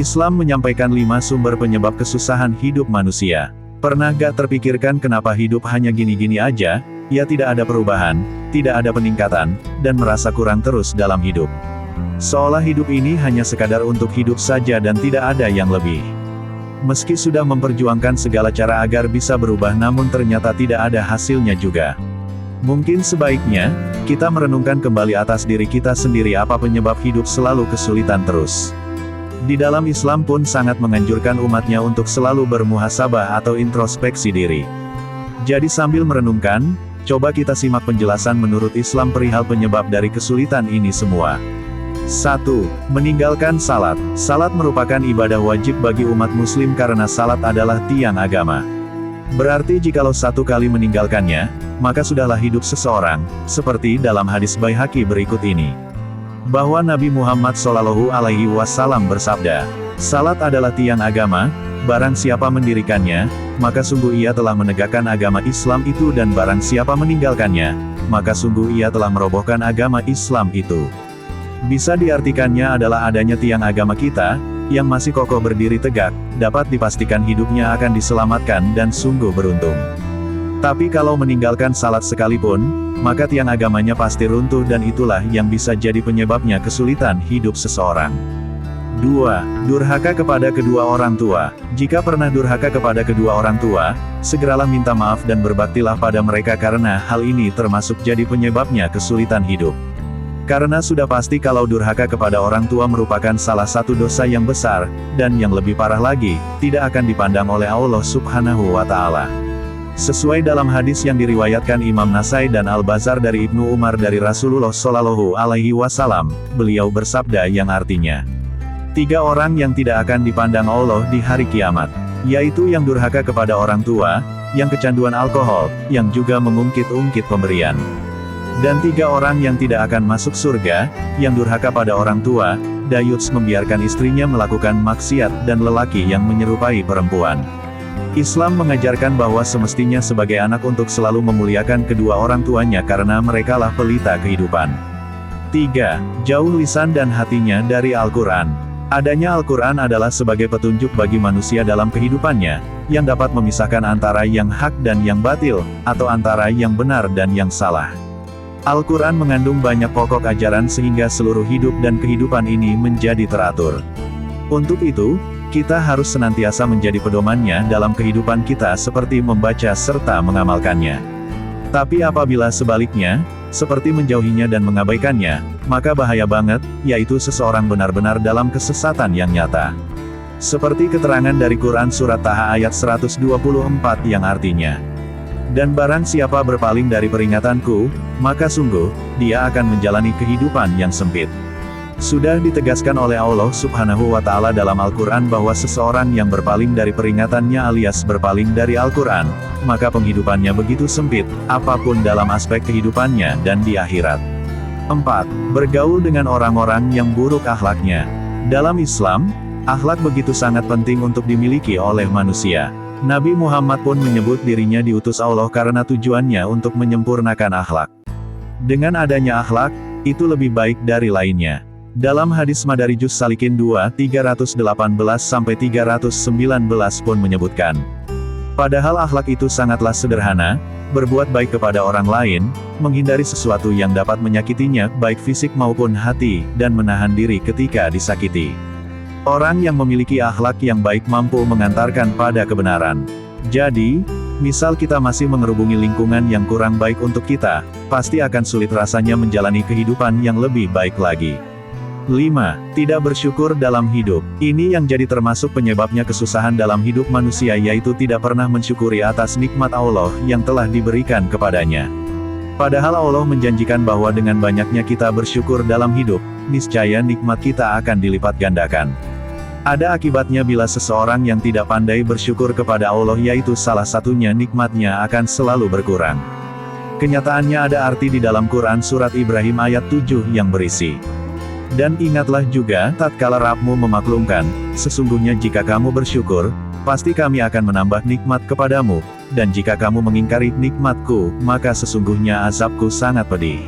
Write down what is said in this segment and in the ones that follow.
Islam menyampaikan 5 sumber penyebab kesusahan hidup manusia. Pernah gak terpikirkan kenapa hidup hanya gini-gini aja, ya tidak ada perubahan, tidak ada peningkatan, dan merasa kurang terus dalam hidup. Seolah hidup ini hanya sekadar untuk hidup saja dan tidak ada yang lebih. Meski sudah memperjuangkan segala cara agar bisa berubah namun ternyata tidak ada hasilnya juga. Mungkin sebaiknya, kita merenungkan kembali atas diri kita sendiri apa penyebab hidup selalu kesulitan terus. Di dalam Islam pun sangat menganjurkan umatnya untuk selalu bermuhasabah atau introspeksi diri. Jadi sambil merenungkan, coba kita simak penjelasan menurut Islam perihal penyebab dari kesulitan ini semua. 1. Meninggalkan salat. Salat merupakan ibadah wajib bagi umat muslim karena salat adalah tiang agama. Berarti jikalau satu kali meninggalkannya, maka sudahlah hidup seseorang, seperti dalam hadis Baihaqi berikut ini. Bahwa Nabi Muhammad SAW bersabda, "Salat adalah tiang agama, barang siapa mendirikannya, maka sungguh ia telah menegakkan agama Islam itu dan barang siapa meninggalkannya, maka sungguh ia telah merobohkan agama Islam itu." Bisa diartikannya adalah adanya tiang agama kita, yang masih kokoh berdiri tegak, dapat dipastikan hidupnya akan diselamatkan dan sungguh beruntung. Tapi kalau meninggalkan salat sekalipun, maka tiang agamanya pasti runtuh dan itulah yang bisa jadi penyebabnya kesulitan hidup seseorang. 2. Durhaka kepada kedua orang tua. Jika pernah durhaka kepada kedua orang tua, segeralah minta maaf dan berbaktilah pada mereka karena hal ini termasuk jadi penyebabnya kesulitan hidup. Karena sudah pasti kalau durhaka kepada orang tua merupakan salah satu dosa yang besar, dan yang lebih parah lagi, tidak akan dipandang oleh Allah Subhanahu wa Ta'ala. Sesuai dalam hadis yang diriwayatkan Imam Nasai dan Al-Bazar dari Ibnu Umar dari Rasulullah Shallallahu Alaihi Wasallam, beliau bersabda yang artinya, 3 orang yang tidak akan dipandang Allah di hari kiamat, yaitu yang durhaka kepada orang tua, yang kecanduan alkohol, yang juga mengungkit-ungkit pemberian. Dan 3 orang yang tidak akan masuk surga, yang durhaka pada orang tua, dayuts membiarkan istrinya melakukan maksiat dan lelaki yang menyerupai perempuan. Islam mengajarkan bahwa semestinya sebagai anak untuk selalu memuliakan kedua orang tuanya karena merekalah pelita kehidupan. 3. Jauh lisan dan hatinya dari Al-Quran. Adanya Al-Quran adalah sebagai petunjuk bagi manusia dalam kehidupannya, yang dapat memisahkan antara yang hak dan yang batil, atau antara yang benar dan yang salah. Al-Quran mengandung banyak pokok ajaran sehingga seluruh hidup dan kehidupan ini menjadi teratur. Untuk itu, kita harus senantiasa menjadi pedomannya dalam kehidupan kita seperti membaca serta mengamalkannya. Tapi apabila sebaliknya, seperti menjauhinya dan mengabaikannya, maka bahaya banget, yaitu seseorang benar-benar dalam kesesatan yang nyata. Seperti keterangan dari Quran Surat Taha ayat 124 yang artinya, "Dan barang siapa berpaling dari peringatanku, maka sungguh, dia akan menjalani kehidupan yang sempit." Sudah ditegaskan oleh Allah Subhanahu wa Ta'ala dalam Al-Quran bahwa seseorang yang berpaling dari peringatannya alias berpaling dari Al-Quran, maka penghidupannya begitu sempit, apapun dalam aspek kehidupannya dan di akhirat. 4. Bergaul dengan orang-orang yang buruk akhlaknya. Dalam Islam, akhlak begitu sangat penting untuk dimiliki oleh manusia. Nabi Muhammad pun menyebut dirinya diutus Allah karena tujuannya untuk menyempurnakan akhlak. Dengan adanya akhlak, itu lebih baik dari lainnya. Dalam hadis Madarijus Salikin 2:318-319 pun menyebutkan, padahal akhlak itu sangatlah sederhana, berbuat baik kepada orang lain, menghindari sesuatu yang dapat menyakitinya, baik fisik maupun hati, dan menahan diri ketika disakiti. Orang yang memiliki akhlak yang baik mampu mengantarkan pada kebenaran. Jadi, misal kita masih mengerubungi lingkungan yang kurang baik untuk kita, pasti akan sulit rasanya menjalani kehidupan yang lebih baik lagi. 5. Tidak bersyukur dalam hidup. Ini yang jadi termasuk penyebabnya kesusahan dalam hidup manusia yaitu tidak pernah mensyukuri atas nikmat Allah yang telah diberikan kepadanya. Padahal Allah menjanjikan bahwa dengan banyaknya kita bersyukur dalam hidup, niscaya nikmat kita akan dilipat gandakan. Ada akibatnya bila seseorang yang tidak pandai bersyukur kepada Allah yaitu salah satunya nikmatnya akan selalu berkurang. Kenyataannya ada arti di dalam Quran Surat Ibrahim ayat 7 yang berisi, "Dan ingatlah juga, tatkala Rabbmu memaklumkan, sesungguhnya jika kamu bersyukur, pasti kami akan menambah nikmat kepadamu, dan jika kamu mengingkari nikmatku, maka sesungguhnya azabku sangat pedih."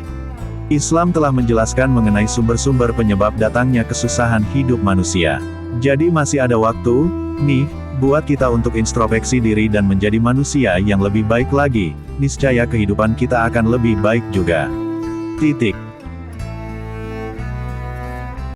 Islam telah menjelaskan mengenai sumber-sumber penyebab datangnya kesusahan hidup manusia. Jadi masih ada waktu, nih, buat kita untuk introspeksi diri dan menjadi manusia yang lebih baik lagi. Niscaya kehidupan kita akan lebih baik juga. Titik.